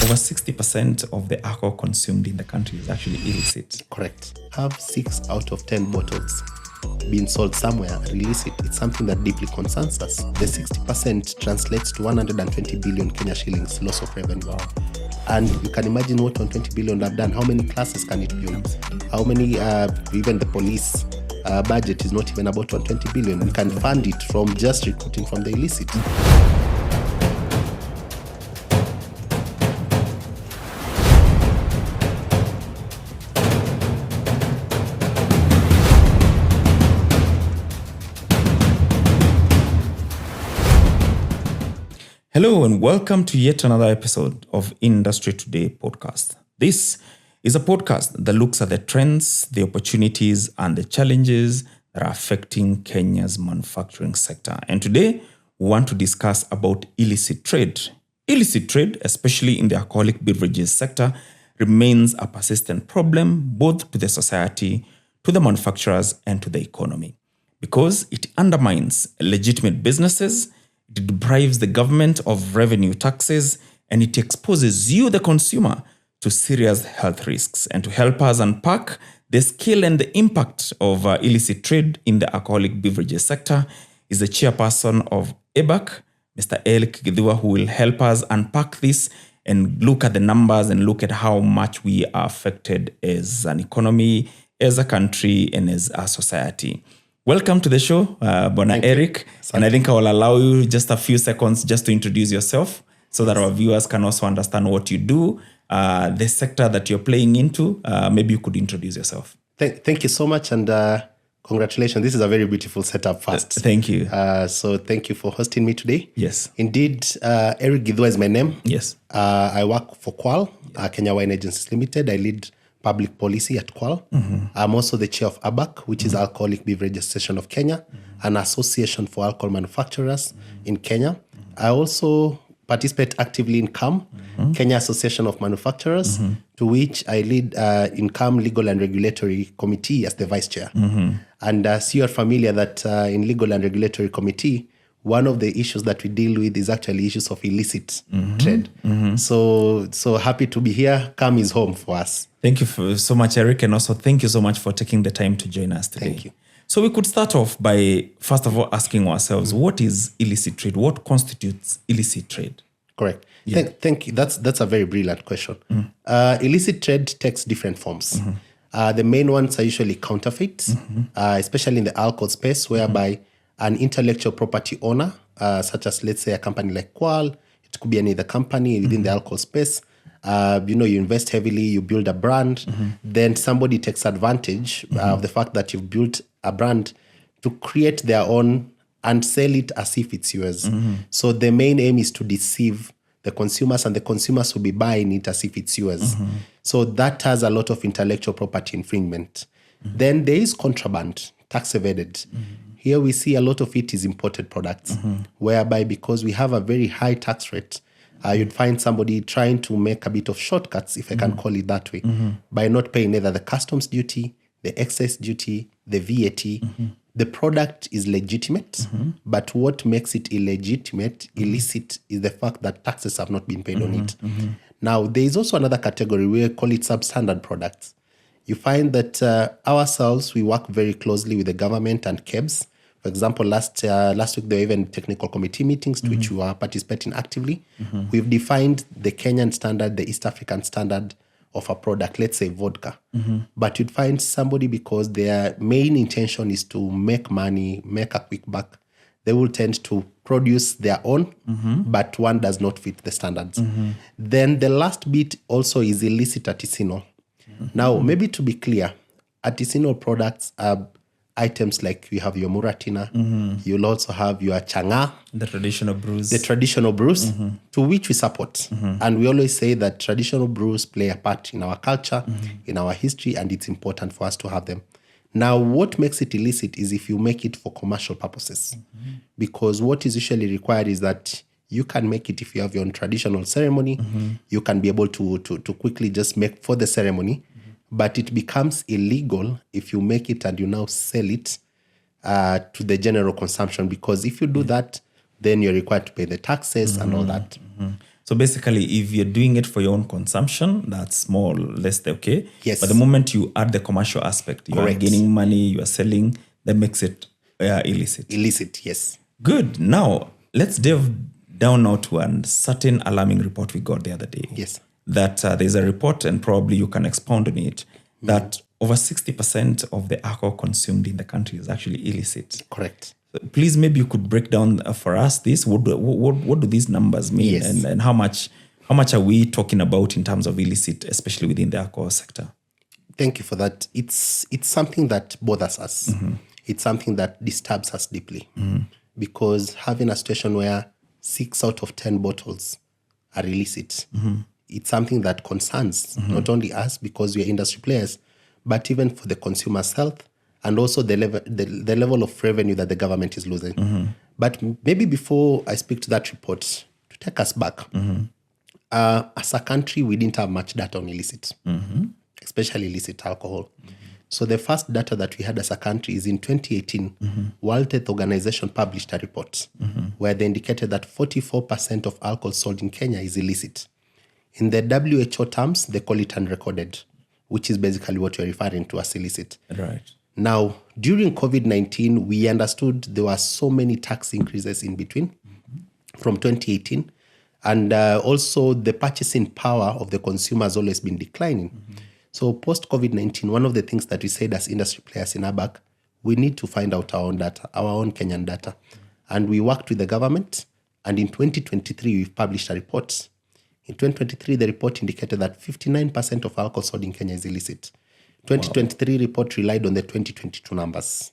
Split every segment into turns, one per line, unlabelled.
over 60% of the alcohol consumed in the country is actually illicit.
Correct. Have 6 out of 10 bottles being sold somewhere illicit. It's something that deeply concerns us. The 60% translates to 120 billion Kenya shillings loss of revenue.
Wow.
And you can imagine what 120 billion have done. How many classes can it build? How many, even the police budget is not even about 120 billion. We can fund it from just recruiting from the illicit.
Hello and welcome to yet another episode of Industry Today podcast. This is a podcast that looks at the trends, the opportunities, and the challenges that are affecting Kenya's manufacturing sector. And today, we want to discuss about illicit trade. Illicit trade, especially in the alcoholic beverages sector, remains a persistent problem both to the society, to the manufacturers, and to the economy, because it undermines legitimate businesses, it deprives the government of revenue taxes, and it exposes you, the consumer, to serious health risks. And to help us unpack the scale and the impact of illicit trade in the alcoholic beverages sector is the chairperson of ABAC, Mr. Eric Githua, who will help us unpack this and look at the numbers and look at how much we are affected as an economy, as a country, and as a society. Welcome to the show, Bona Eric. And I think I will allow you just a few seconds just to introduce yourself so that our viewers can also understand what you do, the sector that you're playing into. Maybe you could introduce yourself.
Thank you so much, and congratulations. This is a very beautiful setup first.
Thank you.
So thank you for hosting me today.
Yes.
Indeed, Eric Githua is my name.
Yes.
I work for Qual, Kenya Wine Agencies Limited. I lead public policy at Qual. Mm-hmm. I'm also the chair of ABAC, which is Alcoholic Beverage Association of Kenya, an association for alcohol manufacturers in Kenya. I also participate actively in CAM, Kenya Association of Manufacturers, to which I lead in CAM Legal and Regulatory Committee as the vice chair. And as you are familiar that in Legal and Regulatory Committee, one of the issues that we deal with is actually issues of illicit trade. So happy to be here. CAM is home for us.
Thank you so much, Eric. And also thank you so much for taking the time to join us today.
Thank you.
So we could start off by, first of all, asking ourselves, what is illicit trade? What constitutes illicit trade?
Correct. Yeah. Thank you. That's a very brilliant question. Illicit trade takes different forms. The main ones are usually counterfeit, especially in the alcohol space, whereby an intellectual property owner, such as, let's say, a company like Qual, it could be any other company within the alcohol space, you invest heavily, you build a brand, then somebody takes advantage of the fact that you've built a brand to create their own and sell it as if it's yours. So the main aim is to deceive the consumers, and the consumers will be buying it as if it's yours. So that has a lot of intellectual property infringement. Then there is contraband, tax evaded. Here we see a lot of it is imported products, whereby because we have a very high tax rate, you'd find somebody trying to make a bit of shortcuts, if I can call it that way, by not paying either the customs duty, the excess duty, the VAT. The product is legitimate, but what makes it illegitimate, illicit, is the fact that taxes have not been paid on it. Now, there is also another category, we call it substandard products. You find that ourselves, we work very closely with the government and KEBS. For example, last week, there were even technical committee meetings to which we are participating actively. We've defined the Kenyan standard, the East African standard of a product, let's say vodka. But you'd find somebody, because their main intention is to make money, make a quick buck, they will tend to produce their own, but one does not fit the standards. Then the last bit also is illicit artisanal. Now, maybe to be clear, artisanal products are items like you have your muratina, you'll also have your changa,
The traditional brews.
To which we support. And we always say that traditional brews play a part in our culture, in our history, and it's important for us to have them. Now, what makes it illicit is if you make it for commercial purposes. Because what is usually required is that you can make it if you have your own traditional ceremony. You can be able to quickly just make for the ceremony. But it becomes illegal if you make it and you now sell it to the general consumption. Because if you do that, then you're required to pay the taxes and all that.
So basically, if you're doing it for your own consumption, that's more or less okay.
Yes.
But the moment you add the commercial aspect, you are
Correct.
gaining money, you are selling, that makes it illicit.
Illicit, yes.
Good. Now, let's delve down now to a certain alarming report we got the other day.
Yes.
That there's a report, and probably you can expound on it, that over 60% of the alcohol consumed in the country is actually illicit.
Correct.
Please, maybe you could break down for us this. What do these numbers mean,
Yes.
and how much are we talking about in terms of illicit, especially within the alcohol sector?
Thank you for that. It's something that bothers us. It's something that disturbs us deeply, because having a situation where 6 out of 10 bottles are illicit, it's something that concerns not only us because we are industry players, but even for the consumer's health, and also the level of revenue that the government is losing. But maybe before I speak to that report, to take us back, as a country, we didn't have much data on illicit, especially illicit alcohol. So the first data that we had as a country is in 2018, World Health Organization published a report where they indicated that 44% of alcohol sold in Kenya is illicit. In the WHO terms, they call it unrecorded, which is basically what you're referring to as illicit.
Right.
Now, during COVID-19, we understood there were so many tax increases in between from 2018. And also the purchasing power of the consumer has always been declining. So post-COVID-19, one of the things that we said as industry players in ABAC, we need to find out our own data, our own Kenyan data. And we worked with the government. And in 2023, we've published a report. In 2023, the report indicated that 59% of alcohol sold in Kenya is illicit. 2023 report relied on the 2022 numbers.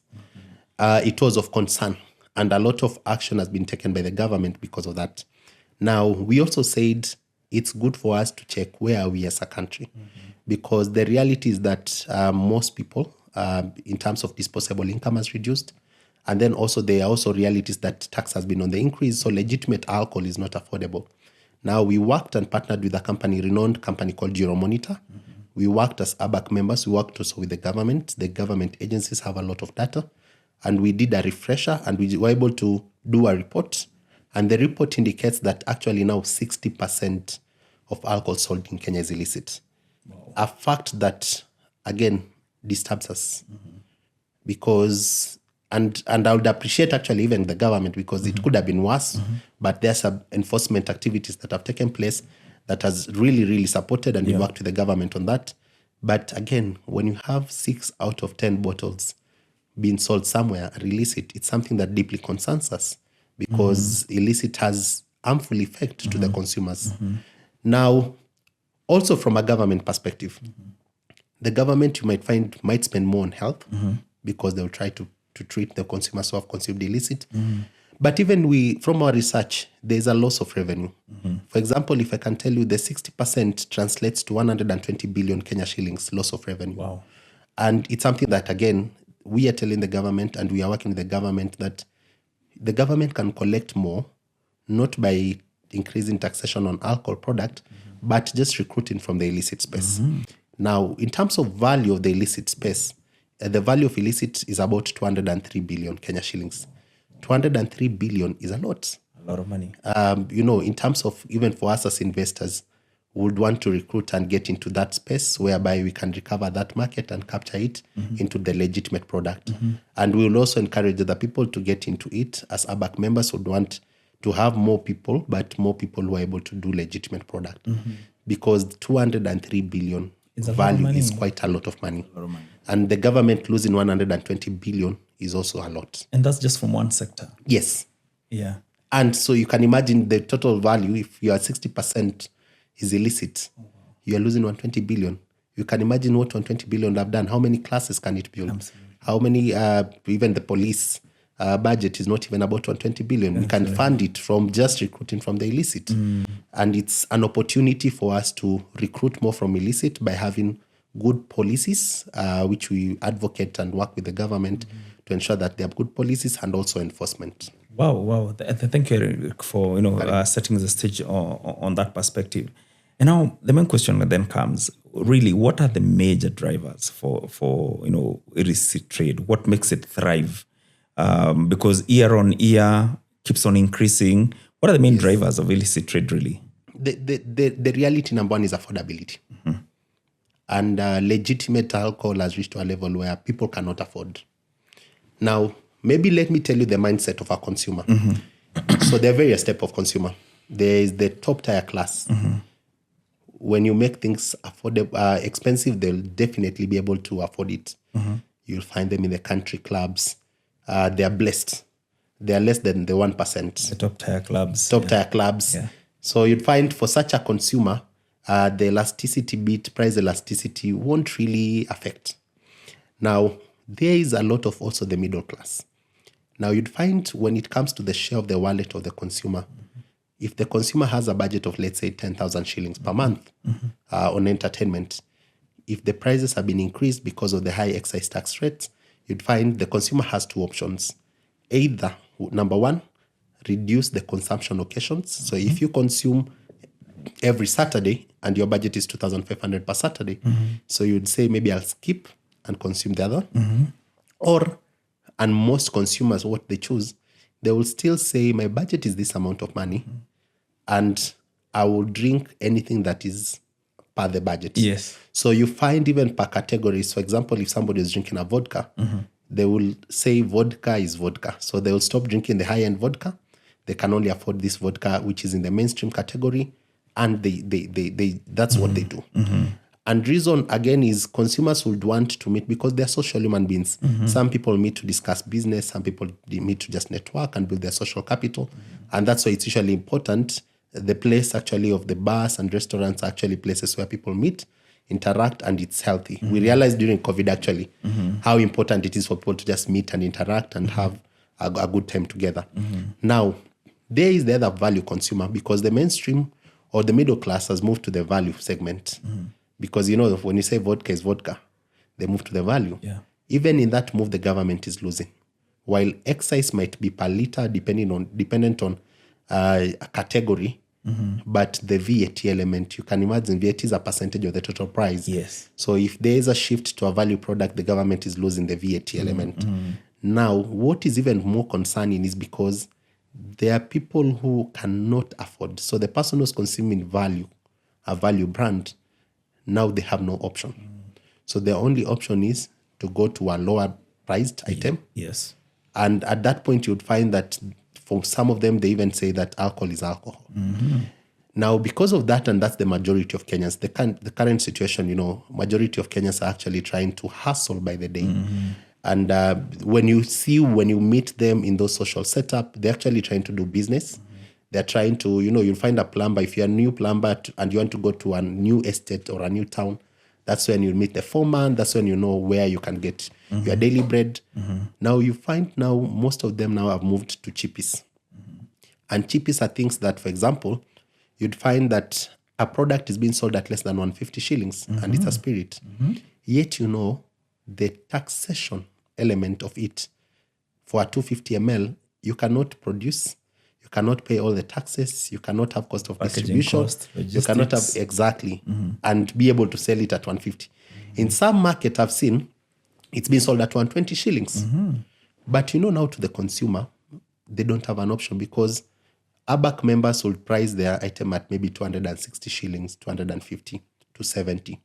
It was of concern, and a lot of action has been taken by the government because of that. Now, we also said it's good for us to check where are we as a country, because the reality is that most people, in terms of disposable income, has reduced. And then also there are also realities that tax has been on the increase, so legitimate alcohol is not affordable. Now, we worked and partnered with a renowned company called Euromonitor. We worked as ABAC members. We worked also with the government. The government agencies have a lot of data. And we did a refresher, and we were able to do a report. And the report indicates that actually now 60% of alcohol sold in Kenya is illicit. Wow. A fact that, again, disturbs us. Because, and I would appreciate actually even the government, because it could have been worse, but there's some enforcement activities that have taken place that has really, really supported, and we worked with the government on that. But again, when you have 6 out of 10 bottles being sold somewhere are illicit, it's something that deeply concerns us, because illicit has harmful effect to the consumers. Now, also from a government perspective, the government, you might find, might spend more on health, because they'll try to treat the consumers who have consumed illicit. But even from our research, there's a loss of revenue. For example, if I can tell you, the 60% translates to 120 billion Kenya shillings loss of revenue.
Wow.
And it's something that, again, we are telling the government, and we are working with the government, that the government can collect more, not by increasing taxation on alcohol product, but just recruiting from the illicit space. Now, in terms of value of the illicit space, the value of illicit is about 203 billion Kenya shillings. 203 billion is a lot.
A lot of money.
In terms of, even for us as investors, we would want to recruit and get into that space whereby we can recover that market and capture it into the legitimate product. And we will also encourage other people to get into it. As ABAC members, would want to have more people, but more people who are able to do legitimate product. Because 203 billion value is quite a lot of money. And the government losing 120 billion is also a lot.
And that's just from one sector.
Yes.
Yeah.
And so you can imagine the total value, if you are 60% is illicit, you are losing 120 billion. You can imagine what 120 billion have done. How many classes can it build?
Absolutely.
How many, even the police budget is not even about 120 billion. We can fund it from just recruiting from the illicit. And it's an opportunity for us to recruit more from illicit by having good policies, which we advocate and work with the government to ensure that they have good policies and also enforcement.
Wow. Thank you, Eric, for setting the stage on that perspective. And now the main question then comes: really, what are the major drivers for illicit trade? What makes it thrive? Because year on year keeps on increasing. What are the main drivers of illicit trade, really?
the reality number one is affordability. And legitimate alcohol has reached to a level where people cannot afford. Now, maybe let me tell you the mindset of a consumer. So there are various types of consumer. There is the top tier class. When you make things affordable, expensive, they'll definitely be able to afford it. You'll find them in the country clubs. They are blessed. They are less than the 1%.
The top tier clubs.
Top tier clubs.
Yeah.
So you'd find for such a consumer, the elasticity bit, price elasticity won't really affect. Now, there is a lot of also the middle class. Now, you'd find when it comes to the share of the wallet of the consumer, if the consumer has a budget of, let's say, 10,000 shillings per month on entertainment, if the prices have been increased because of the high excise tax rates, you'd find the consumer has two options. Either, number one, reduce the consumption occasions. So if you consume every Saturday and your budget is 2,500 per Saturday, so you'd say maybe I'll skip and consume the other. Or, and most consumers, what they choose, they will still say my budget is this amount of money and I will drink anything that is per the budget.
Yes.
So you find even per categories. For example, if somebody is drinking a vodka, they will say vodka is vodka. So they will stop drinking the high-end vodka. They can only afford this vodka, which is in the mainstream category. And they that's what they do. And reason, again, is consumers would want to meet because they're social human beings. Some people meet to discuss business. Some people meet to just network and build their social capital. And that's why it's usually important. The place actually of the bars and restaurants are actually places where people meet, interact, and it's healthy. We realized during COVID actually how important it is for people to just meet and interact and have a good time together. Now, there is the other value consumer because the mainstream or the middle class has moved to the value segment. Because, you know, when you say vodka is vodka, they move to the value.
Yeah.
Even in that move, the government is losing. While excise might be per liter dependent on a category, but the VAT element, you can imagine VAT is a percentage of the total price.
Yes.
So if there is a shift to a value product, the government is losing the VAT element. Now, what is even more concerning is because there are people who cannot afford. So the person who's consuming value, a value brand, now they have no option. So their only option is to go to a lower priced item.
Yes.
And at that point, you'd find that for some of them, they even say that alcohol is alcohol. Now, because of that, and that's the majority of Kenyans, the current situation, you know, majority of Kenyans are actually trying to hustle by the day. And when you meet them in those social setup, they're actually trying to do business. They're trying to, you know, you'll find a plumber. If you're a new plumber and you want to go to a new estate or a new town, that's when you meet the foreman. That's when you know where you can get your daily bread. Now you find most of them now have moved to cheapies. And cheapies are things that, for example, you'd find that a product is being sold at less than 150 shillings and it's a spirit. Yet, you know, the taxation element of it for a 250 ml, you cannot produce. You cannot pay all the taxes. You cannot have cost of
Packaging
distribution.
cost,
You cannot have exactly and be able to sell it at 150. In some market I've seen it's been sold at 120 shillings. But you know, now to the consumer, they don't have an option because ABAC members will price their item at maybe 260 shillings, 250 to 70.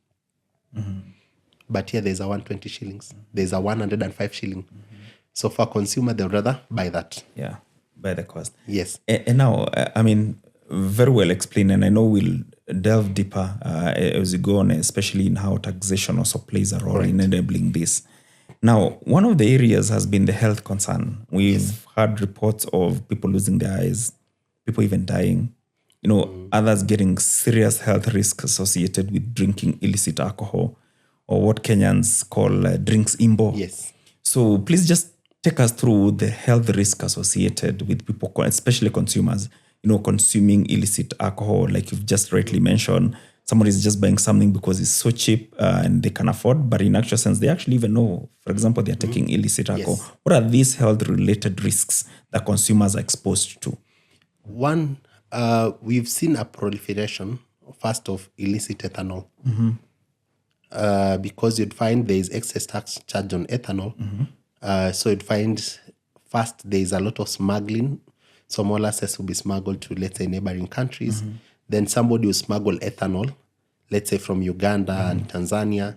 But here there's a 120 shillings. There's a 105 shilling. So for a consumer, they'd rather buy that.
Yeah. By the cost.
Yes.
And now, I mean, very well explained, and I know we'll delve deeper as we go on, especially in how taxation also plays a role in enabling this. Now, one of the areas has been the health concern. We've heard reports of people losing their eyes, people even dying, you know, others getting serious health risks associated with drinking illicit alcohol, or what Kenyans call drinks imbo.
Yes.
So please just take us through the health risk associated with people, especially consumers, you know, consuming illicit alcohol. Like you've just rightly mentioned, somebody is just buying something because it's so cheap and they can afford, but in actual sense, they actually even know, for example, they're taking illicit alcohol.
Yes.
What are these health-related risks that consumers are exposed to?
One, we've seen a proliferation, first, of illicit ethanol. Because you'd find there is excess tax charged on ethanol. So you'd find, first, there is a lot of smoggling. So molasses will be smuggled to, let's say, neighboring countries. then somebody will smuggle ethanol, let's say from Uganda and Tanzania,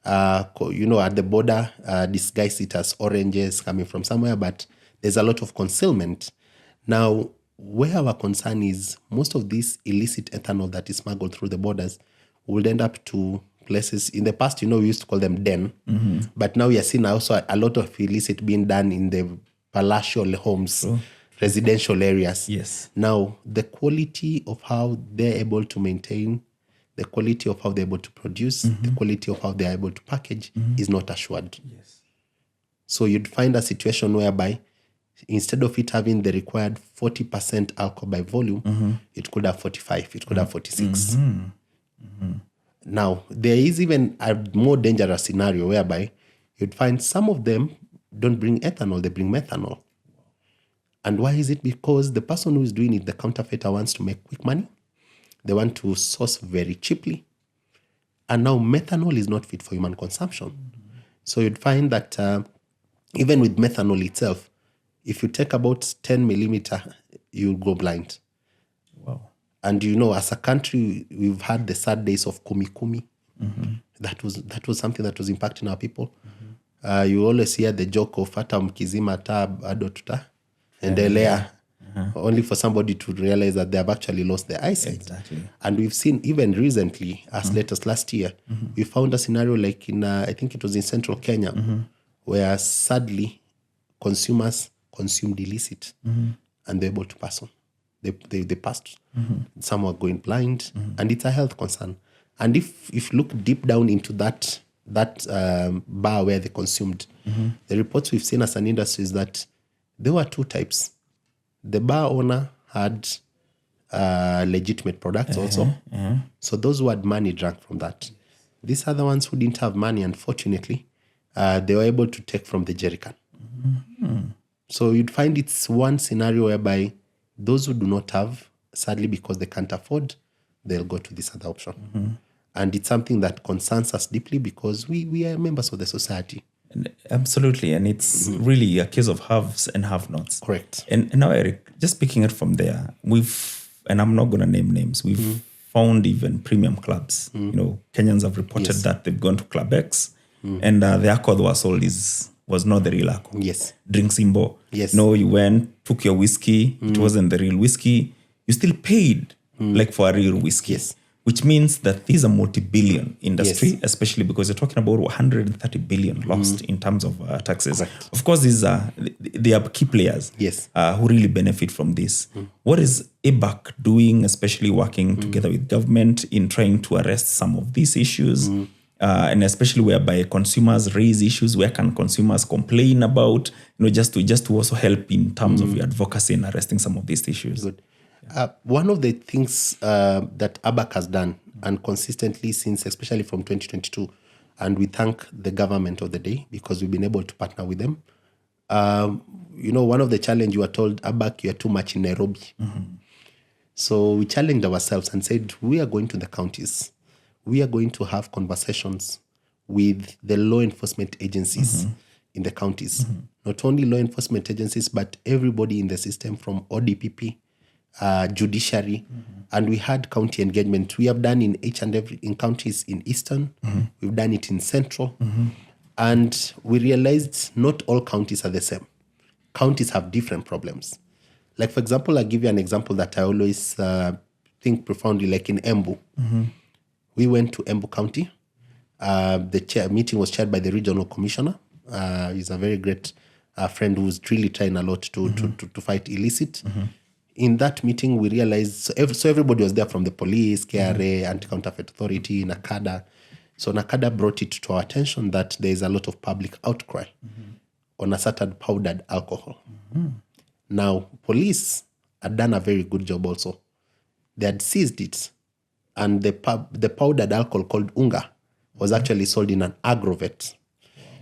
at the border, disguise it as oranges coming from somewhere, but there's a lot of concealment. Now, where our concern is, most of this illicit ethanol that is smuggled through the borders will end up to places. In the past, we used to call them den, but now we are seeing also a lot of illicit being done in the palatial homes, residential areas.
Yes.
Now, the quality of how they're able to maintain, the quality of how they're able to produce, the quality of how they're able to package is not assured.
Yes.
So you'd find a situation whereby instead of it having the required 40% alcohol by volume, it could have 45, it could have 46. Now, there is even a more dangerous scenario whereby you'd find some of them don't bring ethanol, they bring methanol. And why is it? Because the person who is doing it, the counterfeiter, wants to make quick money. They want to source very cheaply. And now methanol is not fit for human consumption. So you'd find that even with methanol itself, if you take about 10 millimeter, you'll go blind.
Wow.
And as a country, we've had the sad days of kumi. That was something that was impacting our people. You always hear the joke of hata mkizima taa bado tutaendelea, only for somebody to realize that they have actually lost their eyesight.
Exactly.
And we've seen even recently, as late as last year, we found a scenario like in, I think it was in central Kenya, where sadly consumers consumed illicit and they're able to pass on. They passed. Some were going blind, and it's a health concern. And if you look deep down into that bar where they consumed, the reports we've seen as an industry is that there were two types. The bar owner had legitimate products also. So those who had money drank from that. These other ones who didn't have money, unfortunately, they were able to take from the jerrycan. So you'd find it's one scenario whereby those who do not have, sadly, because they can't afford, they'll go to this other option. And it's something that concerns us deeply because we are members of the society.
Absolutely. And it's really a case of haves and have-nots.
Correct.
And now, Eric, just picking it from there, and I'm not going to name names, we've found even premium clubs. Kenyans have reported that they've gone to Club X and the alcohol that was sold was not the real alcohol.
Yes.
Drink Simbo.
Yes.
No, you went, took your whiskey, it wasn't the real whiskey. You still paid like for a real whiskey.
Yes.
Which means that this is a multi-billion industry,
Yes.
especially because you're talking about 130 billion lost in terms of taxes.
Correct.
Of course, they are key players
Yes.
who really benefit from this. What is ABAC doing, especially working together with government in trying to arrest some of these issues? And especially whereby consumers raise issues, where can consumers complain about, just to also help in terms of your advocacy and arresting some of these issues.
Good. One of the things that ABAC has done, and consistently since, especially from 2022, and we thank the government of the day because we've been able to partner with them. One of the challenge you were told, ABAC, you are too much in Nairobi. So we challenged ourselves and said, we are going to the counties. We are going to have conversations with the law enforcement agencies in the counties. Not only law enforcement agencies, but everybody in the system from ODPP, judiciary, and we had county engagement. We have done in each and every in counties in Eastern. We've done it in Central, and we realized not all counties are the same. Counties have different problems. Like, for example, I'll give you an example that I always think profoundly. Like in Embu, we went to Embu County. The meeting was chaired by the regional commissioner. He's a very great friend who's really trying a lot to fight illicit. In that meeting, we realized, so everybody was there from the police, KRA, Anti-Counterfeit Authority, NACADA. So NACADA brought it to our attention that there is a lot of public outcry on a certain powdered alcohol. Now, police had done a very good job also. They had seized it, and the powdered alcohol called Unga was actually sold in an agrovet.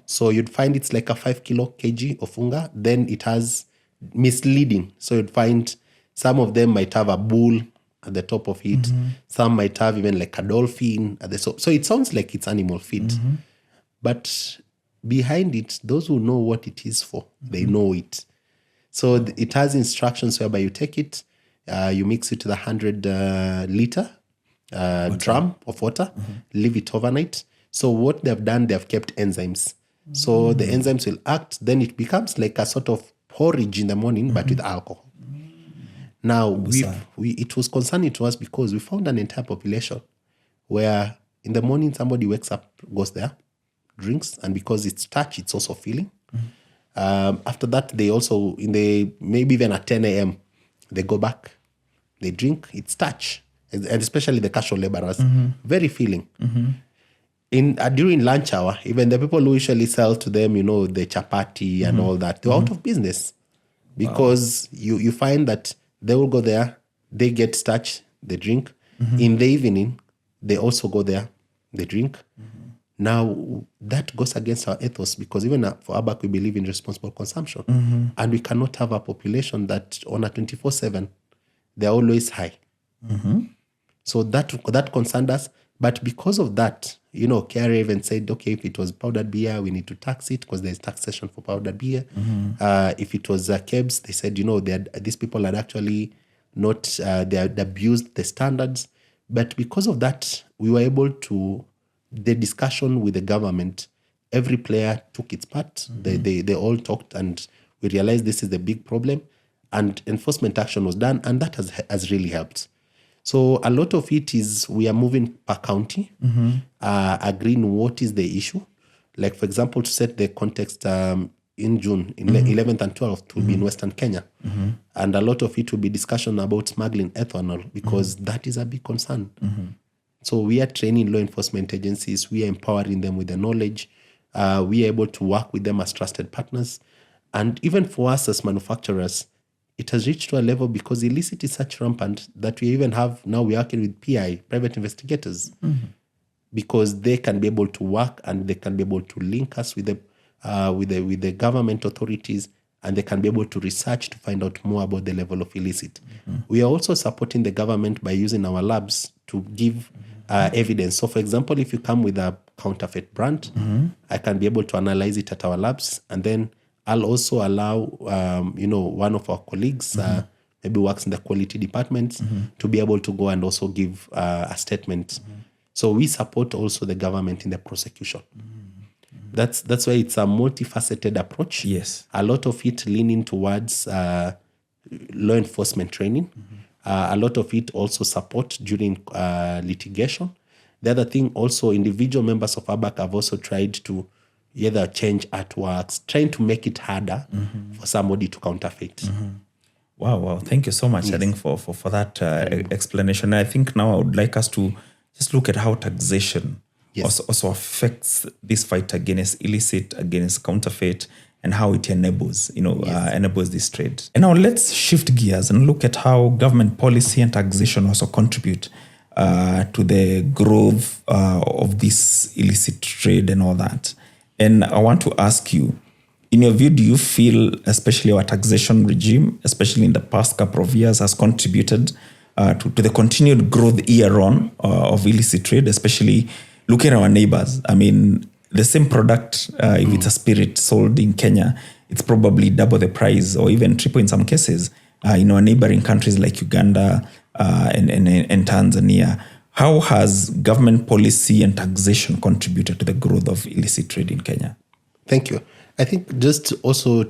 So you'd find it's like a 5 kg of Unga. Then it has misleading. So you'd find some of them might have a bull at the top of it. Some might have even like a dolphin at the top. So it sounds like it's animal feed. But behind it, those who know what it is for, they know it. So it has instructions whereby you take it, you mix it with 100 liter drum of water, leave it overnight. So what they've done, they've kept enzymes. So the enzymes will act, then it becomes like a sort of porridge in the morning, but with alcohol. Now, it was concerning to us because we found an entire population where in the morning somebody wakes up, goes there, drinks, and because it's starch, it's also filling. After that, they also, maybe even at 10 a.m., they go back, they drink, it's starch, and especially the casual laborers, very filling. During lunch hour, even the people who usually sell to them, the chapati and all that, they're out of business because you find that they will go there, they get starch, they drink. In the evening, they also go there, they drink. Now, that goes against our ethos because even for ABAC, we believe in responsible consumption. And we cannot have a population that on a 24/7, they're always high. So that concerned us. But because of that, KRA even said, okay, if it was powdered beer, we need to tax it because there's taxation for powdered beer. If it was kebs, they said, these people had actually not, they had abused the standards. But because of that, we were able to, the discussion with the government, every player took its part. They all talked and we realized this is the big problem. And enforcement action was done and that has really helped. So a lot of it is we are moving per county, agreeing what is the issue. Like, for example, to set the context, in June, 11th and 12th, it will be in Western Kenya. And a lot of it will be discussion about smuggling ethanol because that is a big concern. So we are training law enforcement agencies. We are empowering them with the knowledge. We are able to work with them as trusted partners. And even for us as manufacturers, it has reached to a level because illicit is such rampant that we even have, now we're working with PI, private investigators, because they can be able to work and they can be able to link us with the government authorities and they can be able to research to find out more about the level of illicit. We are also supporting the government by using our labs to give evidence. So for example, if you come with a counterfeit brand, I can be able to analyze it at our labs and then I'll also allow, one of our colleagues, maybe works in the quality department, to be able to go and also give a statement. So we support also the government in the prosecution. That's why it's a multifaceted approach.
Yes.
A lot of it leaning towards law enforcement training. A lot of it also support during litigation. The other thing also, individual members of ABAC have also tried to either change artworks, trying to make it harder for somebody to counterfeit.
Wow. Thank you so much, I think, for that explanation. I think now I would like us to just look at how taxation also affects this fight against illicit, against counterfeit, and how it enables this trade. And now let's shift gears and look at how government policy and taxation also contribute to the growth of this illicit trade and all that. And I want to ask you, in your view, do you feel especially our taxation regime, especially in the past couple of years, has contributed to the continued growth year on of illicit trade, especially looking at our neighbors? I mean, the same product, if it's a spirit sold in Kenya, it's probably double the price or even triple in some cases in our neighboring countries like Uganda and Tanzania. How has government policy and taxation contributed to the growth of illicit trade in Kenya?
Thank you. I think just also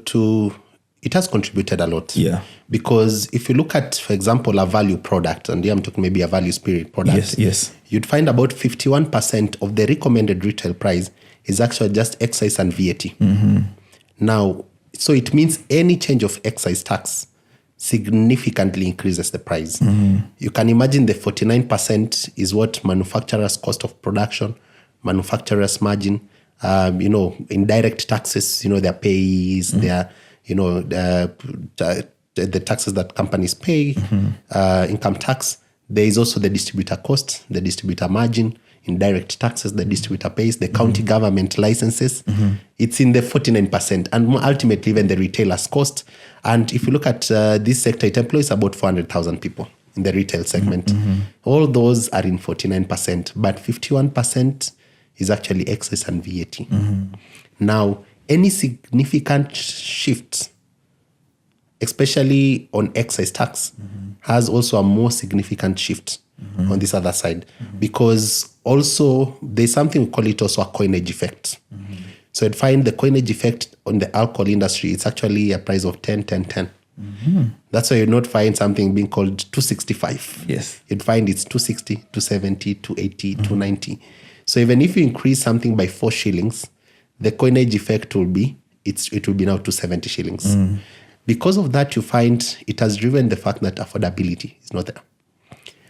it has contributed a lot.
Yeah.
Because if you look at, for example, a value product, and here I'm talking maybe a value spirit product,
yes,
you'd find about 51% of the recommended retail price is actually just excise and VAT. Now, so it means any change of excise tax significantly increases the price. You can imagine the 49% is what manufacturers' cost of production, manufacturers' margin, indirect taxes, their pays, their, the taxes that companies pay, income tax. There is also the distributor cost, the distributor margin, indirect taxes, the distributor pays, the county government licenses. It's in the 49%, and ultimately even the retailer's cost. And if you look at this sector, it employs about 400,000 people in the retail segment. All those are in 49%, but 51% is actually excise and VAT. Now, any significant shift especially on excise tax, has also a more significant shift on this other side, because also there's something we call it also a coinage effect. So you'd find the coinage effect on the alcohol industry, it's actually a price of 10, 10, 10. That's why you'd not find something being called 265.
Yes.
You'd find it's 260, 270, 280, 290. So even if you increase something by 4 shillings, the coinage effect will be, it will be now 270 shillings. Because of that, you find it has driven the fact that affordability is not there.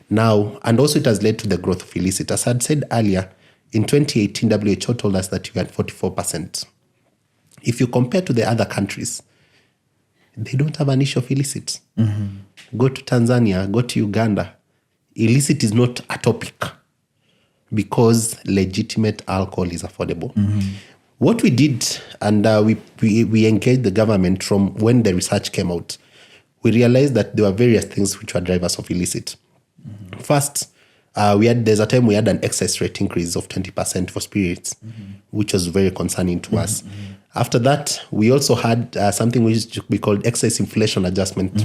Now, and also it has led to the growth of illicit. As I had said earlier, in 2018, WHO told us that we had 44%. If you compare to the other countries, they don't have an issue of illicit. Go to Tanzania, go to Uganda. Illicit is not a topic because legitimate alcohol is affordable. What we did, and we engaged the government from when the research came out, we realized that there were various things which were drivers of illicit. First, there's a time we had an excess rate increase of 20% for spirits, which was very concerning to us. After that, we also had something which we called excess inflation adjustment.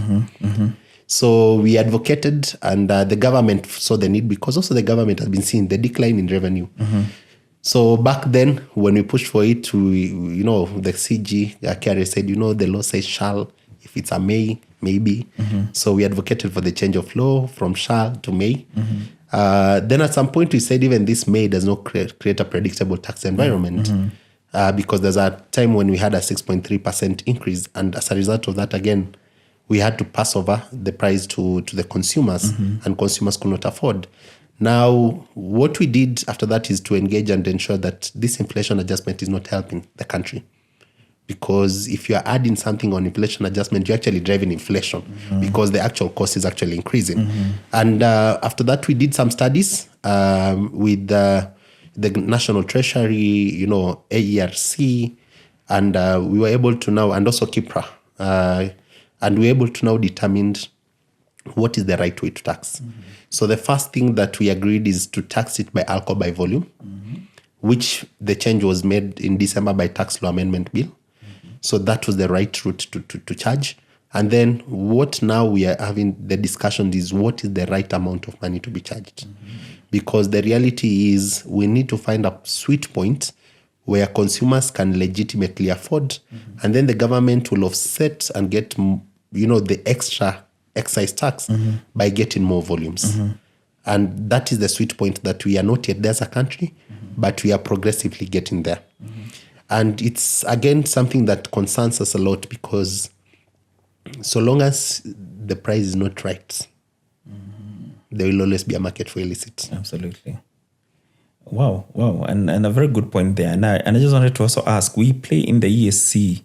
So we advocated, and the government saw the need, because also the government has been seeing the decline in revenue. So back then, when we pushed for it, the CG carrier said, the law says shall. If it's a may, maybe. So we advocated for the change of law from shall to may. Then at some point, we said even this may does not create a predictable tax environment. Because there's a time when we had a 6.3% increase. And as a result of that, again, we had to pass over the price to the consumers, and consumers could not afford. Now, what we did after that is to engage and ensure that this inflation adjustment is not helping the country. Because if you are adding something on inflation adjustment, you're actually driving inflation because the actual cost is actually increasing. And after that, we did some studies with the National Treasury, AERC, and we were able to now, and also KIPRA, and we were able to now determine what is the right way to tax. So the first thing that we agreed is to tax it by alcohol by volume, which the change was made in December by tax law amendment bill. So that was the right route to charge. And then what now we are having the discussion is what is the right amount of money to be charged. Because the reality is we need to find a sweet point where consumers can legitimately afford, and then the government will offset and get, the extra excise tax by getting more volumes. And that is the sweet point that we are not yet there as a country, but we are progressively getting there. And it's, again, something that concerns us a lot, because so long as the price is not right, there will always be a market for illicit.
Absolutely. Wow. And a very good point there. And I just wanted to also ask, we play in the ESC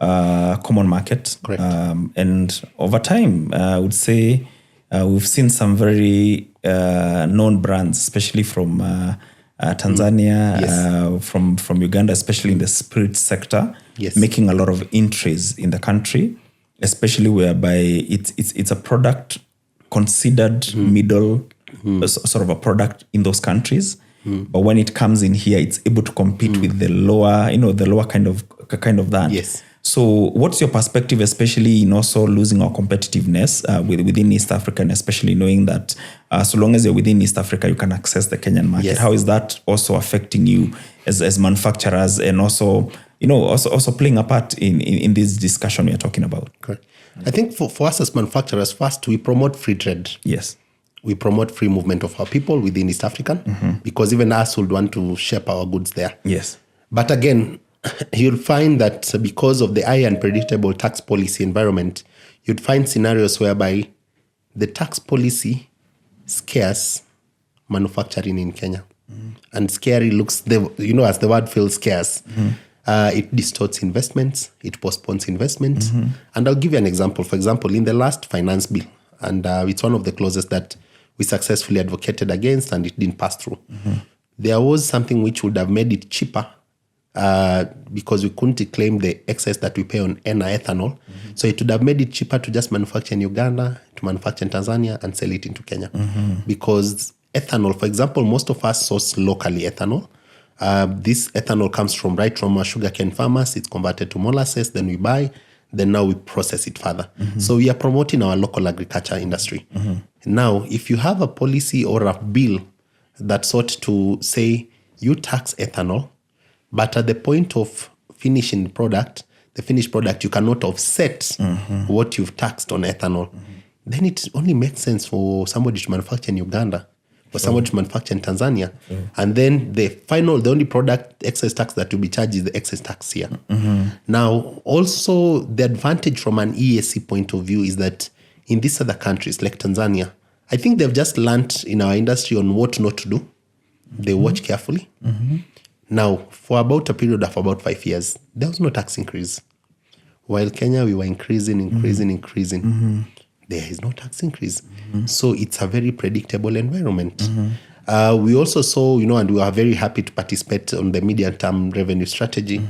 common market.
Correct.
And over time, I would say we've seen some very known brands, especially from Tanzania, from Uganda, especially in the spirit sector, making a lot of entries in the country, especially whereby it's a product considered middle, sort of a product in those countries. But when it comes in here, it's able to compete with the lower, the lower kind of that.
Yes.
So what's your perspective, especially in also losing our competitiveness within East Africa, and especially knowing that so long as you're within East Africa, you can access the Kenyan market?
Yes.
How is that also affecting you as manufacturers, and also, also playing a part in this discussion we are talking about?
Correct. I think for us as manufacturers, first, we promote free trade.
Yes.
We promote free movement of our people within East Africa, because even us would want to ship our goods there.
Yes.
But again, you'll find that because of the high and predictable tax policy environment, you'd find scenarios whereby the tax policy scares manufacturing in Kenya. And scary looks, as the word feels scarce. It distorts investments, it postpones investments. And I'll give you an example. For example, in the last finance bill, and it's one of the clauses that we successfully advocated against, and it didn't pass through. There was something which would have made it cheaper, because we couldn't claim the excess that we pay on ethanol. So it would have made it cheaper to just manufacture in Uganda, to manufacture in Tanzania, and sell it into Kenya. Because ethanol, for example, most of us source locally ethanol. This ethanol comes right from our sugarcane farmers. It's converted to molasses, then we buy. then now we process it further. So we are promoting our local agriculture industry. Now, if you have a policy or a bill that sought to say you tax ethanol, but at the point of finishing the finished product, you cannot offset what you've taxed on ethanol, then it only makes sense for somebody to manufacture in Uganda, for somebody to manufacture in Tanzania. And then the only product excess tax that will be charged is the excess tax here. Now, also the advantage from an EAC point of view is that in these other countries like Tanzania, I think they've just learned in our industry on what not to do. They watch carefully. Now, for about a period of about 5 years, there was no tax increase. While Kenya, we were increasing. There is no tax increase. So it's a very predictable environment. We also saw, and we are very happy to participate on the medium-term revenue strategy.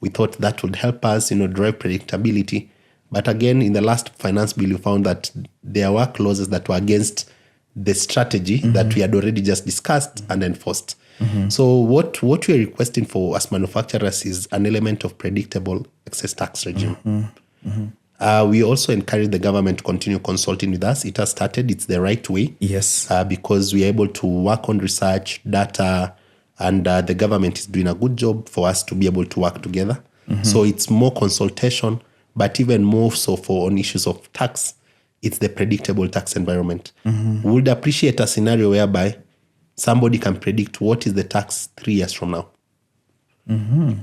We thought that would help us, drive predictability. But again, in the last finance bill, we found that there were clauses that were against the strategy that we had already just discussed and enforced. So what we are requesting for as manufacturers is an element of predictable excess tax regime. We also encourage the government to continue consulting with us. It has started. It's the right way.
Yes.
Because we are able to work on research, data, and the government is doing a good job for us to be able to work together. So it's more consultation, but even more so on issues of tax, it's the predictable tax environment. We would appreciate a scenario whereby somebody can predict what is the tax 3 years from now.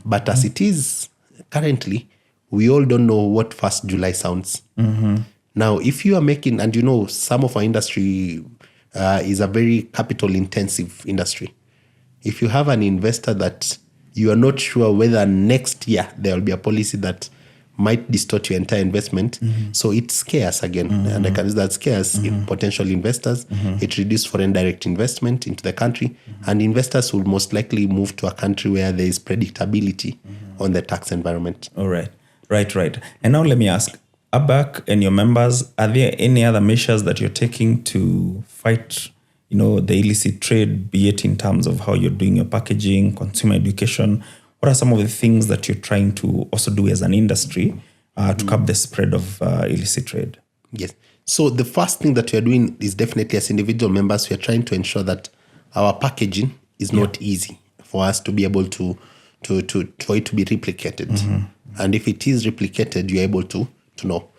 But as it is currently, we all don't know what 1st July sounds. Now, if you are making, and some of our industry is a very capital-intensive industry. If you have an investor that you are not sure whether next year there will be a policy that might distort your entire investment, so it scares again. And I can use that scares potential investors. It reduces foreign direct investment into the country, and investors will most likely move to a country where there is predictability on the tax environment.
All right. Right. And now let me ask, ABAC and your members, are there any other measures that you're taking to fight, the illicit trade, be it in terms of how you're doing your packaging, consumer education? What are some of the things that you're trying to also do as an industry to curb the spread of illicit trade?
Yes. So the first thing that we are doing is definitely as individual members, we are trying to ensure that our packaging is not easy for us to be able for it to be replicated. And if it is replicated, you're able to know.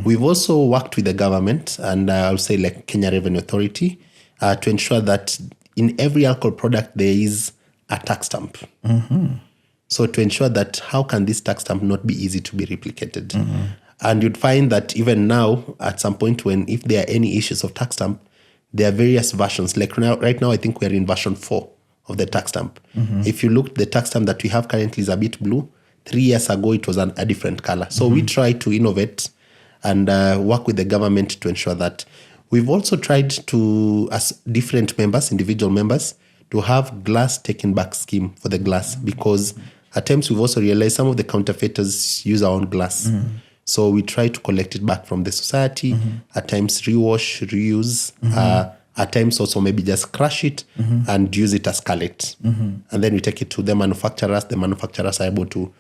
We've also worked with the government, and I'll say like Kenya Revenue Authority, to ensure that in every alcohol product there is a tax stamp. So to ensure that how can this tax stamp not be easy to be replicated? And you'd find that even now, at some point if there are any issues of tax stamp, there are various versions. Like right now, I think we're in version 4 of the tax stamp. If you look, the tax stamp that we have currently is a bit blue. 3 years ago, it was a different color. So we try to innovate and work with the government to ensure that. We've also tried to, as different members, individual members, to have glass taken back scheme for the glass, because at times we've also realized some of the counterfeiters use our own glass. So we try to collect it back from the society, at times rewash, reuse, at times also maybe just crush it and use it as cullet. And then we take it to the manufacturers. The manufacturers are able to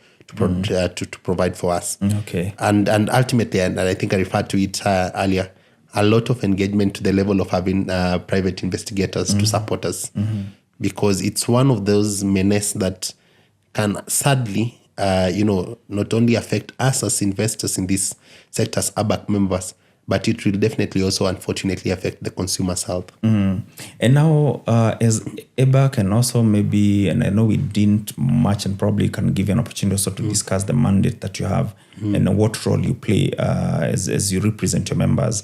provide for us.
Okay.
And ultimately, and I think I referred to it earlier, a lot of engagement to the level of having private investigators to support us, because it's one of those menaces that can sadly, not only affect us as investors in these sectors, ABAC members, but it will definitely also, unfortunately, affect the consumer's health.
And now, as ABAC, and also maybe, and I know we didn't much, and probably can give you an opportunity also to discuss the mandate that you have and what role you play as you represent your members.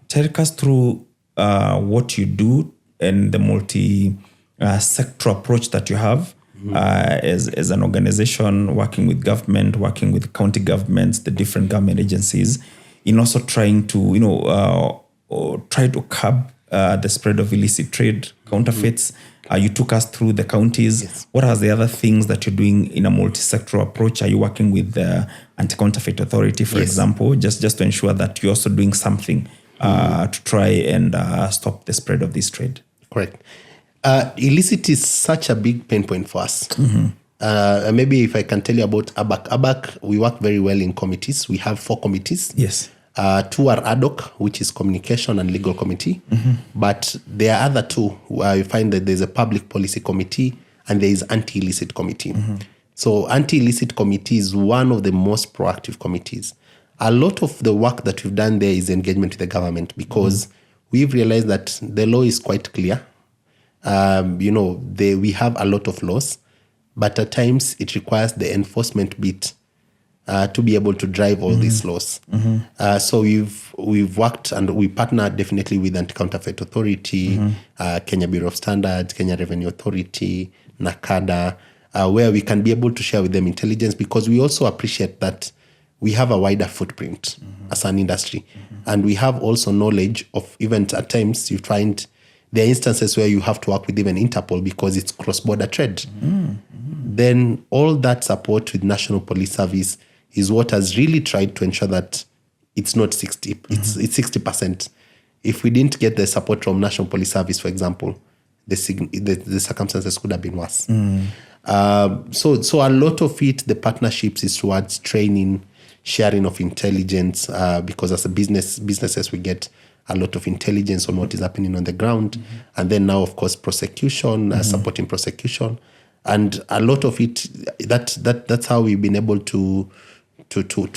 Take us through what you do and the multi-sector approach that you have as an organization, working with government, working with county governments, the different government agencies, in also trying to, try to curb the spread of illicit trade, counterfeits. You took us through the counties.
Yes.
What are the other things that you're doing in a multi-sector approach? Are you working with the Anti-Counterfeit Authority, for example, just to ensure that you're also doing something to try and stop the spread of this trade?
Correct. Illicit is such a big pain point for us. Maybe if I can tell you about ABAC. ABAC, we work very well in committees. We have 4 committees.
Yes.
2 are ad hoc, which is communication and legal committee. But there are other 2 where you find that there's a public policy committee and there is anti-illicit committee. So anti-illicit committee is one of the most proactive committees. A lot of the work that we've done there is engagement with the government because we've realized that the law is quite clear. We have a lot of laws, but at times it requires the enforcement bit to be able to drive all these laws. So we've worked and we partner definitely with Anti-Counterfeit Authority, Kenya Bureau of Standards, Kenya Revenue Authority, NACADA, where we can be able to share with them intelligence because we also appreciate that we have a wider footprint as an industry. And we have also knowledge of even at times you find there are instances where you have to work with even Interpol because it's cross-border trade. Then all that support with National Police Service is what has really tried to ensure that it's not 60, it's 60%. If we didn't get the support from National Police Service, for example, the circumstances could have been worse. So a lot of it, the partnerships is towards training, sharing of intelligence, because as a businesses, we get a lot of intelligence on what is happening on the ground. And then now, of course, prosecution, supporting prosecution. And a lot of it, that's how we've been able to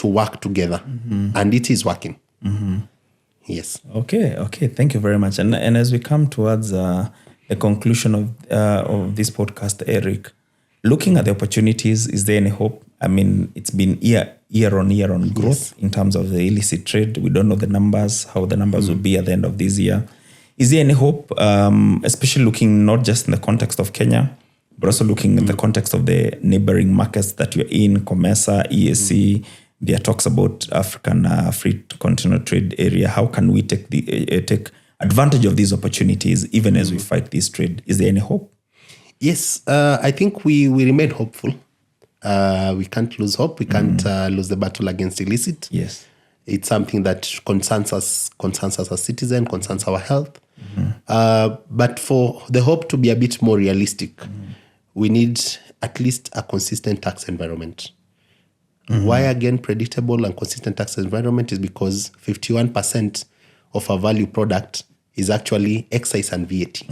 work together. And it is working. Yes.
Okay. Thank you very much. And as we come towards the conclusion of this podcast, Eric, looking at the opportunities, is there any hope? I mean, it's been year on growth in terms of the illicit trade. We don't know the numbers, how the numbers will be at the end of this year. Is there any hope, especially looking not just in the context of Kenya, but also looking in the context of the neighboring markets that you're in, COMESA, EAC, there are talks about African Free Continental Trade Area. How can we take advantage of these opportunities even as we fight this trade? Is there any hope?
Yes, I think we remain hopeful. We can't lose hope. We can't lose the battle against illicit.
Yes.
It's something that concerns us as citizens, concerns our health. But for the hope to be a bit more realistic, we need at least a consistent tax environment. Why, again, predictable and consistent tax environment is because 51% of our value product is actually excise and VAT.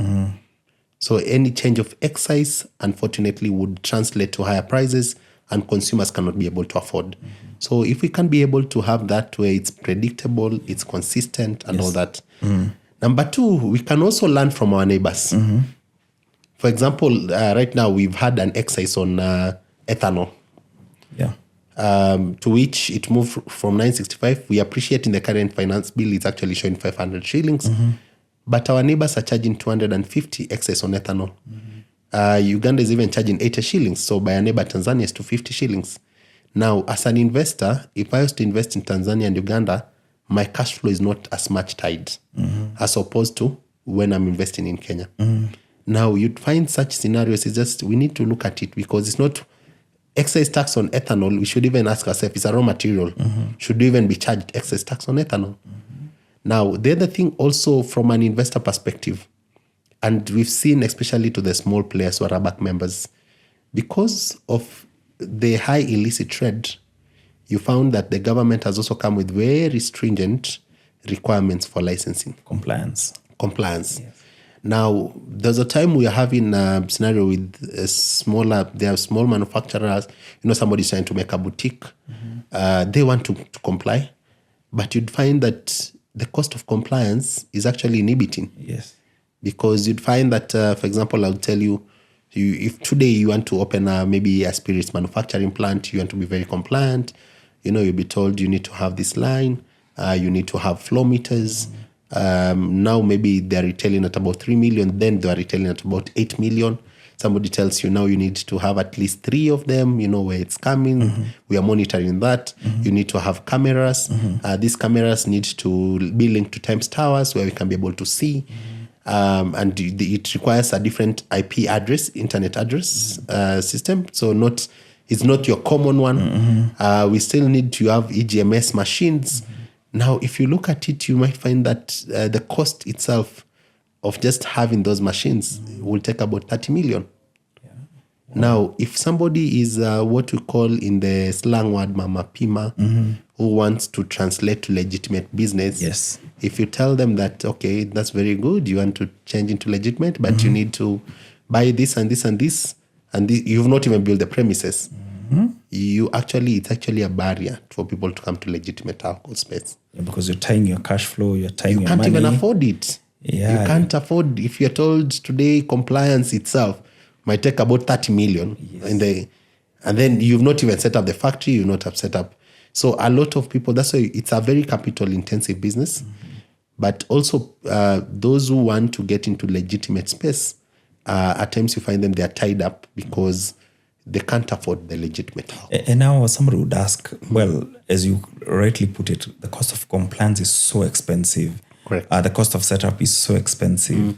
So any change of excise, unfortunately, would translate to higher prices and consumers cannot be able to afford. So if we can be able to have that where it's predictable, it's consistent and all that. Number 2, we can also learn from our neighbors. For example, right now we've had an excise on ethanol.
Yeah.
To which it moved from 965. We appreciate in the current finance bill, it's actually showing 500 shillings. But our neighbors are charging 250 excess on ethanol. Uganda is even charging 80 shillings. So by our neighbor Tanzania is 250 shillings. Now, as an investor, if I was to invest in Tanzania and Uganda, my cash flow is not as much tied as opposed to when I'm investing in Kenya. Now, you'd find such scenarios, it's just we need to look at it because it's not excise tax on ethanol. We should even ask ourselves, it's a raw material. Should we even be charged excise tax on ethanol? Now, the other thing also from an investor perspective, and we've seen especially to the small players who are ABAC members, because of the high illicit trade, you found that the government has also come with very stringent requirements for licensing.
Compliance.
Yes. Now, there's a time we are having a scenario with there are small manufacturers, somebody's trying to make a boutique. They want to comply, but you'd find that the cost of compliance is actually inhibiting.
Yes.
Because you'd find that, for example, I'll tell you, if today you want to open maybe a spirits manufacturing plant, you want to be very compliant, you'll be told you need to have this line, you need to have flow meters. Now maybe they're retailing at about 3 million, then they're retailing at about 8 million. Somebody tells you now you need to have at least 3 of them, where it's coming. We are monitoring that. You need to have cameras. These cameras need to be linked to Times Towers where we can be able to see. And it requires a different IP address, internet address system. So it's not your common one. We still need to have EGMS machines. Now, if you look at it, you might find that the cost itself of just having those machines will take about 30 million. Now, if somebody is what we call in the slang word mama pima, who wants to translate to legitimate business,
Yes.
if you tell them that, okay, that's very good, you want to change into legitimate, but you need to buy this and this and this, and this, you've not even built the premises. It's actually a barrier for people to come to legitimate alcohol space.
Yeah, because you're tying your cash flow, you're tying
You
your
can't
money.
even afford it.
Yeah.
You can't afford, if you're told today compliance itself might take about 30 million and then you've not even set up the factory, you've not have set up. So a lot of people, that's why it's a very capital intensive business. But also those who want to get into legitimate space, at times you find them, they are tied up because they can't afford the legitimate help.
And now somebody would ask, well, as you rightly put it, the cost of compliance is so expensive.
Correct.
The cost of setup is so expensive.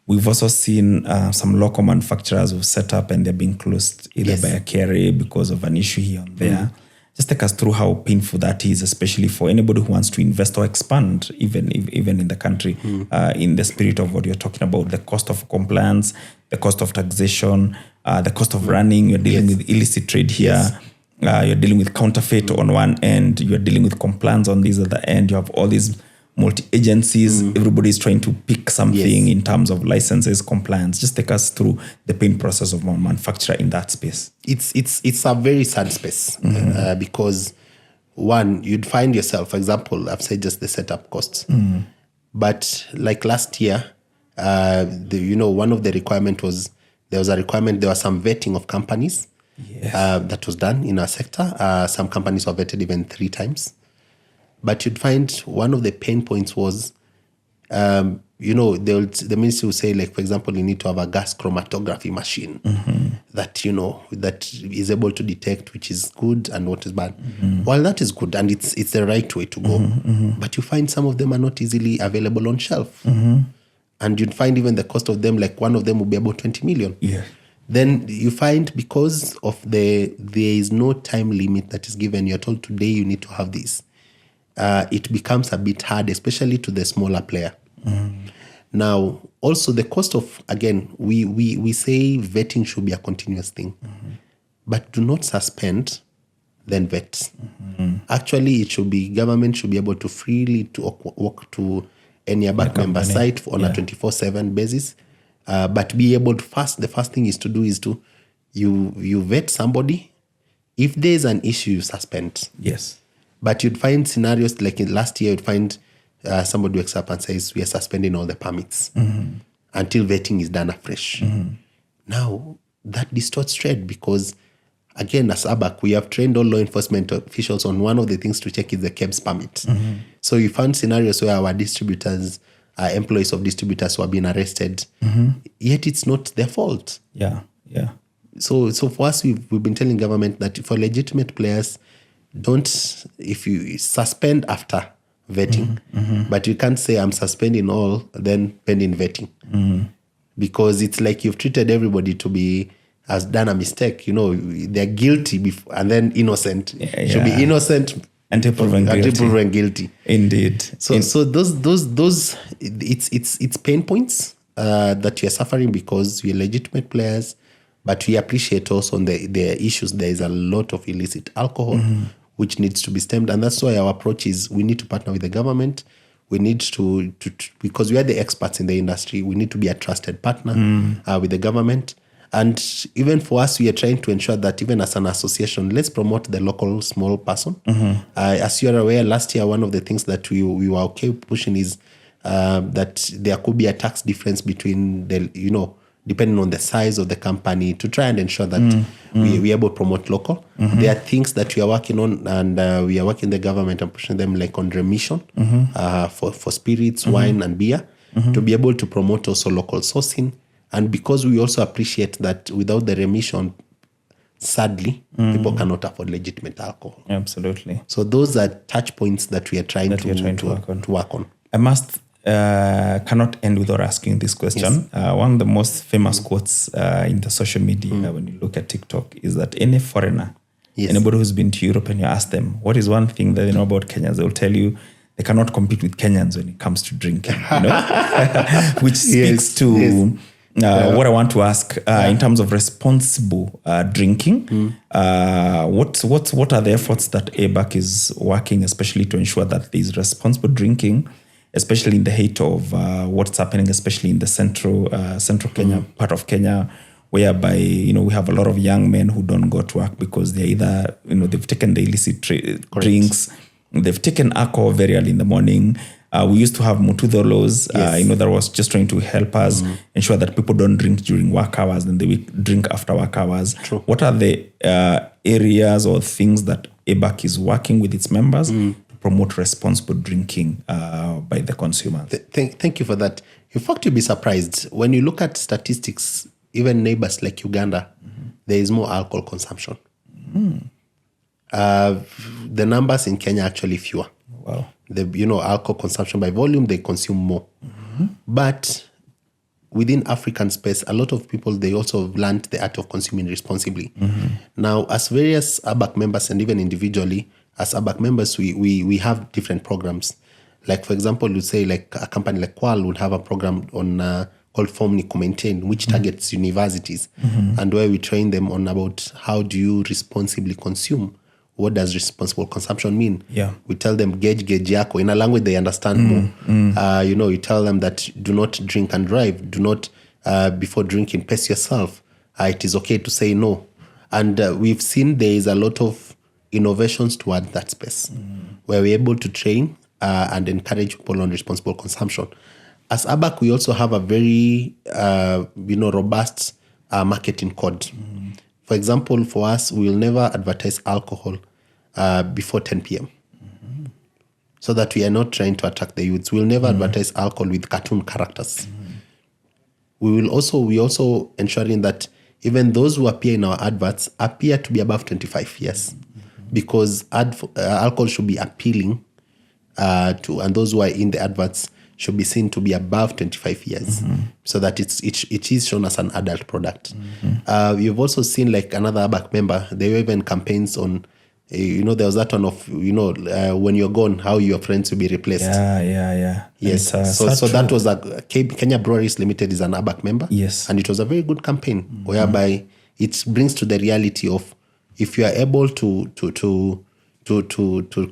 We've also seen some local manufacturers who've set up and they're being closed either by a KRA because of an issue here and there. Just take us through how painful that is, especially for anybody who wants to invest or expand, even in the country, in the spirit of what you're talking about, the cost of compliance, the cost of taxation, the cost of running. You're dealing with illicit trade here. You're dealing with counterfeit on one end. You're dealing with compliance on this other end. You have all these multi-agencies. Everybody's trying to pick something in terms of licenses, compliance. Just take us through the pain process of a manufacturer in that space.
It's a very sad space because one, you'd find yourself, for example, I've said just the setup costs. But like last year, one of the requirement was, there was some vetting of companies that was done in our sector. Some companies were vetted even 3 times. But you'd find one of the pain points was, the ministry will say, like, for example, you need to have a gas chromatography machine that is able to detect which is good and what is bad. Well, that is good and it's the right way to go. But you find some of them are not easily available on shelf. And you'd find even the cost of them, like one of them will be about 20 million.
Yeah.
Then you find because of there is no time limit that is given, you're told today you need to have this. It becomes a bit hard, especially to the smaller player. Now, also the cost of, again, we say vetting should be a continuous thing, but do not suspend, then vet. Actually, it should be, government should be able to freely to walk to any ABAC member site on a 24/7 basis, but be able to the first thing is to do is to, you vet somebody. If there's an issue, you suspend.
Yes.
But you'd find scenarios like last year, you'd find somebody wakes up and says, we are suspending all the permits until vetting is done afresh. Now, that distorts trade because, again, as ABAC, we have trained all law enforcement officials on one of the things to check is the KEBS permit. So you found scenarios where our distributors, employees of distributors were being arrested, yet it's not their fault.
Yeah.
So for us, we've been telling government that for legitimate players, if you suspend after vetting, but you can't say I'm suspending all, then pending vetting. Because it's like you've treated everybody to be, has done a mistake. They're guilty and then innocent. Should be innocent
until proven
guilty.
Indeed.
So those it's pain points that you're suffering because we're legitimate players, but we appreciate also on the issues. There is a lot of illicit alcohol which needs to be stemmed, and that's why our approach is we need to partner with the government. We need to because we are the experts in the industry. We need to be a trusted partner with the government. And even for us, we are trying to ensure that even as an association, let's promote the local small person. As you are aware, last year, one of the things that we were okay pushing is that there could be a tax difference between depending on the size of the company, to try and ensure that we are able to promote local. There are things that we are working on, and we are working the government and pushing them, like on remission for spirits, wine, and beer, to be able to promote also local sourcing. And because we also appreciate that without the remission, sadly, people cannot afford legitimate alcohol.
Absolutely.
So those are touch points that we are trying to work on.
I cannot end without asking this question. Yes. One of the most famous quotes in the social media when you look at TikTok is that any foreigner, anybody who's been to Europe and you ask them, what is one thing that they know about Kenyans, they'll tell you they cannot compete with Kenyans when it comes to drinking, which speaks to what I want to ask in terms of responsible drinking, what are the efforts that ABAC is working, especially to ensure that there is responsible drinking, especially in the heat of what's happening, especially in the central Kenya part of Kenya, whereby we have a lot of young men who don't go to work because they're either they've taken the illicit drinks, they've taken alcohol very early in the morning. We used to have Mutudolos, that was just trying to help us ensure that people don't drink during work hours and they drink after work hours.
True.
What are the areas or things that ABAC is working with its members to promote responsible drinking by the consumers?
Thank you for that. In fact, you'll be surprised. When you look at statistics, even neighbors like Uganda, there is more alcohol consumption. The numbers in Kenya are actually fewer.
Wow.
Alcohol consumption by volume, they consume more. But within African space, a lot of people, they also have learned the art of consuming responsibly. Now, as various ABAC members and even individually, as ABAC members, we have different programs. Like, for example, you say like a company like Qual would have a program on called Form Nico Maintain, which targets universities and where we train them on about how do you responsibly consume. What does responsible consumption mean?
Yeah.
We tell them gauge yako in a language they understand more. You tell them that do not drink and drive. Do not, before drinking, pace yourself. It is okay to say no. And we've seen there is a lot of innovations towards that space where we're able to train and encourage people on responsible consumption. As ABAC, we also have a very, robust marketing code. For example, for us, we will never advertise alcohol before 10 p.m. So that we are not trying to attract the youths. We'll never advertise alcohol with cartoon characters. We also ensuring that even those who appear in our adverts appear to be above 25 years because alcohol should be appealing and those who are in the adverts should be seen to be above 25 years so that it is shown as an adult product. You've also seen like another ABAC member, there were even campaigns on, there was that one of, when you're gone, how your friends will be replaced.
Yeah.
Yes. So that was Kenya Breweries Limited is an ABAC member.
Yes.
And it was a very good campaign whereby it brings to the reality of if you are able to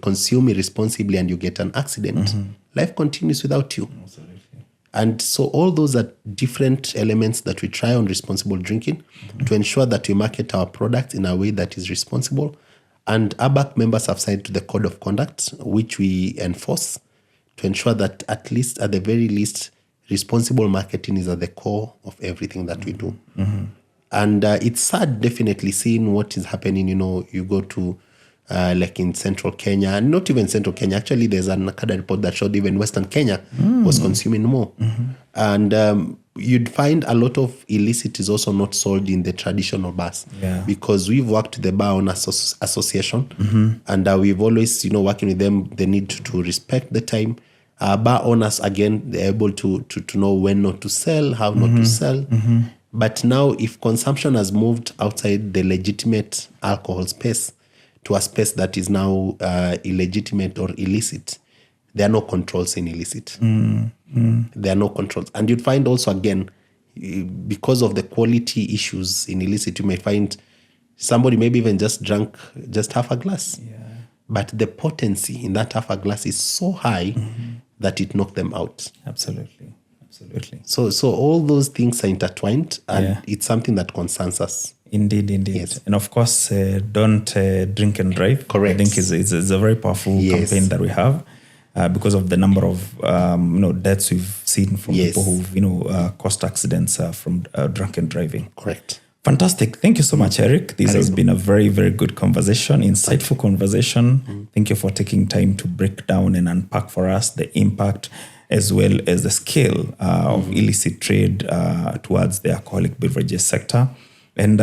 consume irresponsibly and you get an accident, life continues without you.
Absolutely.
And so all those are different elements that we try on responsible drinking to ensure that we market our product in a way that is responsible. And ABAC members have signed to the code of conduct, which we enforce to ensure that at the very least, responsible marketing is at the core of everything that we do. And it's sad, definitely, seeing what is happening. You go to like in central Kenya, and not even central Kenya. Actually, there's an NACADA report that showed even Western Kenya was consuming more. And you'd find a lot of illicit is also not sold in the traditional bars because we've worked with the Bar Owners Association and we've always, working with them, they need to respect the time. Bar owners, again, they're able to know when not to sell, how not to sell. But now if consumption has moved outside the legitimate alcohol space, to a space that is now illegitimate or illicit, there are no controls in illicit. There are no controls. And you'd find also, again, because of the quality issues in illicit, you may find somebody maybe even just drank just half a glass. But the potency in that half a glass is so high that it knocked them out.
Absolutely.
So all those things are intertwined and it's something that concerns us.
Indeed.
Yes.
And of course, don't drink and drive.
Correct.
I think it's a very powerful campaign that we have because of the number of deaths we've seen from people who've caused accidents from drunken driving.
Correct.
Fantastic. Thank you so much, Eric. This has been a very, very good conversation, insightful conversation. Thank you for taking time to break down and unpack for us the impact as well as the scale of illicit trade towards the alcoholic beverages sector. And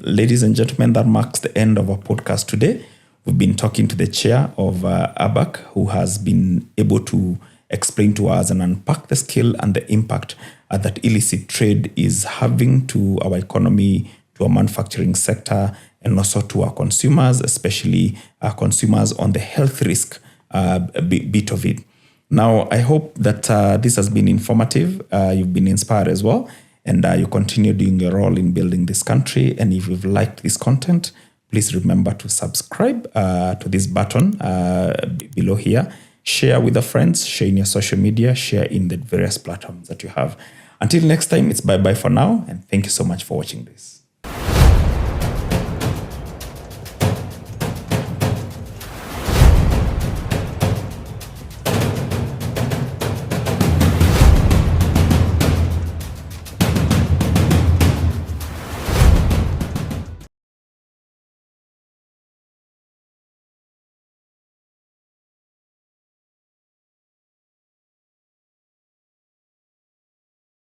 ladies and gentlemen, that marks the end of our podcast today. We've been talking to the chair of ABAC, who has been able to explain to us and unpack the scale and the impact that illicit trade is having to our economy, to our manufacturing sector, and also to our consumers, especially our consumers on the health risk bit of it. Now, I hope that this has been informative. You've been inspired as well. and you continue doing your role in building this country. And if you've liked this content, please remember to subscribe to this button below here. Share with your friends, share in your social media, share in the various platforms that you have. Until next time, it's bye-bye for now, and thank you so much for watching this.